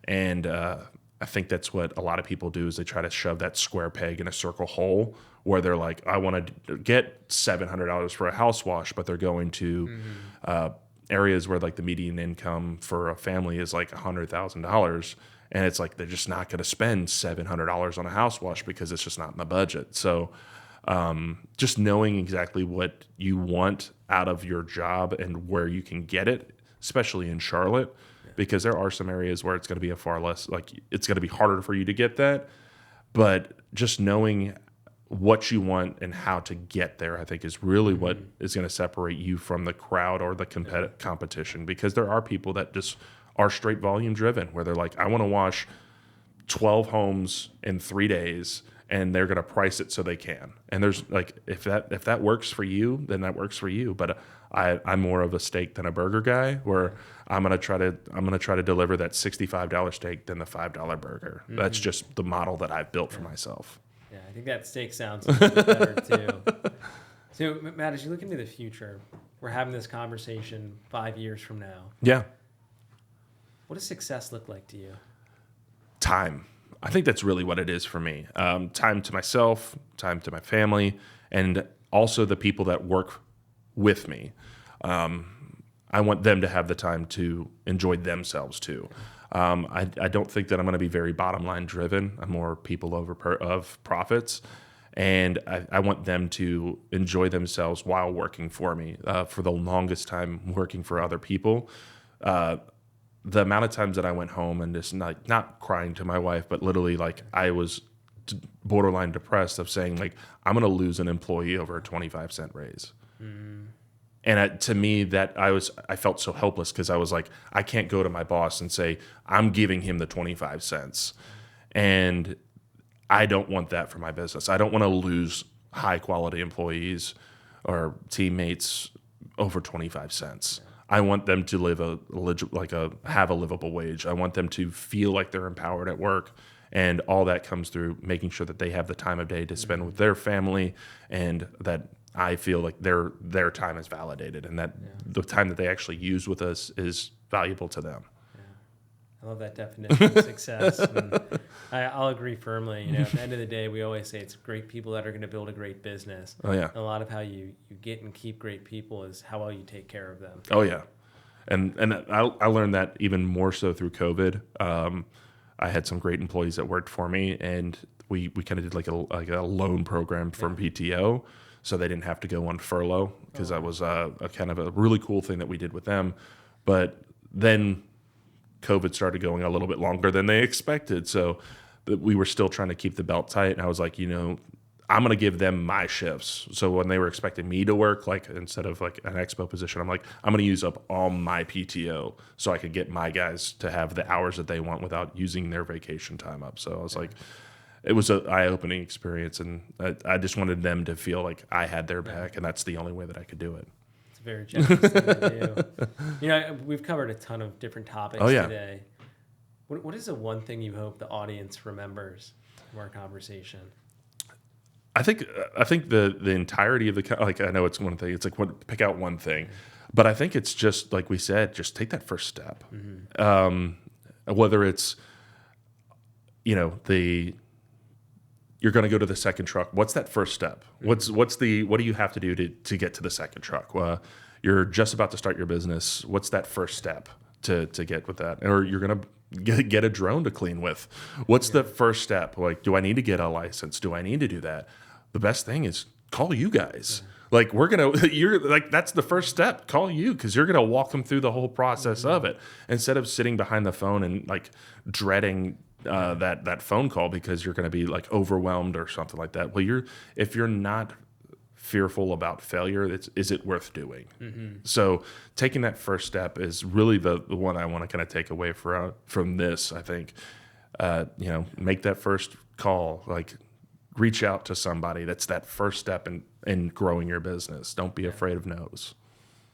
And I think that's what a lot of people do, is they try to shove that square peg in a circle hole, where they're like, I want to get $700 for a house wash, but they're going to areas where like the median income for a family is like $100,000. And it's like, they're just not going to spend $700 on a house wash because it's just not in the budget. So just knowing exactly what you want out of your job and where you can get it, especially in Charlotte, because there are some areas where it's going to be a far less, like it's going to be harder for you to get that. But just knowing what you want and how to get there, I think, is really what is going to separate you from the crowd or the competition, because there are people that just are straight volume driven, where they're like, I want to wash 12 homes in 3 days, and they're going to price it so they can. And there's like, if that works for you, then that works for you. But I'm more of a steak than a burger guy, where I'm gonna try to deliver that $65 steak than the $5 burger. That's just the model that I've built for myself. Yeah, I think that steak sounds a little bit better too. So Matt, as you look into the future, we're having this conversation 5 years from now. Yeah. What does success look like to you? Time. I think that's really what it is for me. Time to myself, time to my family, and also the people that work with me. I want them to have the time to enjoy themselves too. I don't think that I'm going to be very bottom line driven. I'm more people of profits. And I want them to enjoy themselves while working for me. For the longest time working for other people, the amount of times that I went home and just not crying to my wife, but literally like I was borderline depressed of saying like, I'm going to lose an employee over a 25-cent raise. And to me, that I felt so helpless, because I was like, I can't go to my boss and say, I'm giving him the 25 cents. And I don't want that for my business. I don't want to lose high quality employees or teammates over 25 cents. I want them to have a livable wage. I want them to feel like they're empowered at work, and all that comes through making sure that they have the time of day to spend with their family, and that I feel like their time is validated, and that the time that they actually use with us is valuable to them. I love that definition of success. And I'll agree firmly. You know, at the end of the day, we always say it's great people that are going to build a great business. Oh yeah. And a lot of how you get and keep great people is how well you take care of them. Oh yeah. And I learned that even more so through COVID. I had some great employees that worked for me, and we kind of did like a loan program from PTO, so they didn't have to go on furlough, because that was a kind of a really cool thing that we did with them. But then COVID started going a little bit longer than they expected, so we were still trying to keep the belt tight. And I was like, I'm going to give them my shifts. So when they were expecting me to work, like instead of like an expo position, I'm like, I'm going to use up all my PTO so I could get my guys to have the hours that they want without using their vacation time up. So I was like, it was an eye-opening experience, and I just wanted them to feel like I had their back, and that's the only way that I could do it. It's a very generous thing to do. We've covered a ton of different topics today. What is the one thing you hope the audience remembers from our conversation? I think the entirety of like, I know it's one thing. It's like pick out one thing, but I think it's just like we said, just take that first step. Whether it's you're going to go to the second truck. What's that first step? What do you have to do to get to the second truck? You're just about to start your business. What's that first step to get with that? Or you're going to get a drone to clean with. What's the first step? Like, do I need to get a license? Do I need to do that? The best thing is call you guys. Like, you're like, that's the first step. Call you, because you're going to walk them through the whole process of it, instead of sitting behind the phone and like dreading that phone call because you're going to be like overwhelmed or something like that. Well, if you're not fearful about failure, is it worth doing? So taking that first step is really the one I want to kind of take away from this. I think, make that first call, like reach out to somebody. That's that first step in growing your business. Don't be afraid of no's.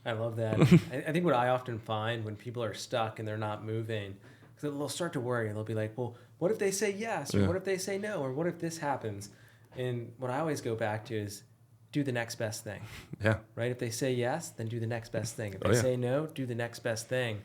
I love that. I think what I often find when people are stuck and they're not moving, because they'll start to worry. They'll be like, well, what if they say yes? Or what if they say no? Or what if this happens? And what I always go back to is do the next best thing. Yeah. Right? If they say yes, then do the next best thing. If they say no, do the next best thing.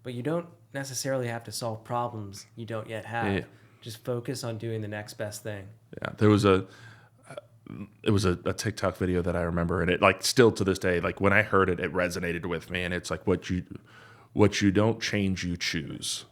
But you don't necessarily have to solve problems you don't yet have. Yeah. Just focus on doing the next best thing. Yeah. There was it was a TikTok video that I remember, and it, like, still to this day, like when I heard it, it resonated with me. And it's like, what you don't change, you choose.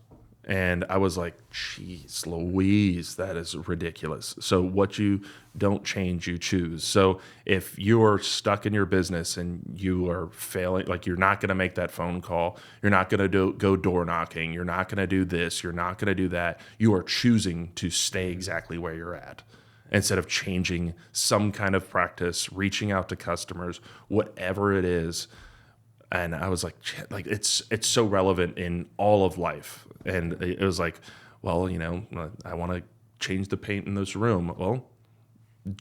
And I was like, geez, Louise, that is ridiculous. So what you don't change, you choose. So if you're stuck in your business and you are failing, like you're not going to make that phone call, you're not going to go door knocking, you're not going to do this, you're not going to do that, you are choosing to stay exactly where you're at, instead of changing some kind of practice, reaching out to customers, whatever it is. And I was like it's so relevant in all of life. And it was like, well, I want to change the paint in this room. Well,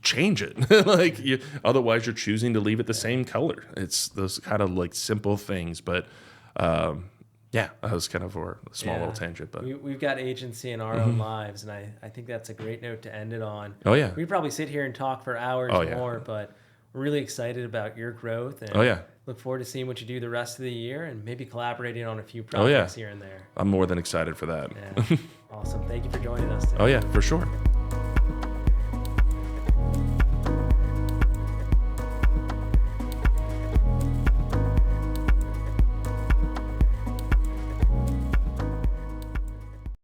change it. Otherwise you're choosing to leave it the same color. It's those kind of like simple things. But that was kind of a small little tangent. But we've got agency in our own lives, and I think that's a great note to end it on. Oh yeah, we'd probably sit here and talk for hours more, but we're really excited about your growth. And look forward to seeing what you do the rest of the year, and maybe collaborating on a few projects here and there. I'm more than excited for that. Yeah. Awesome. Thank you for joining us today. Oh yeah, for sure.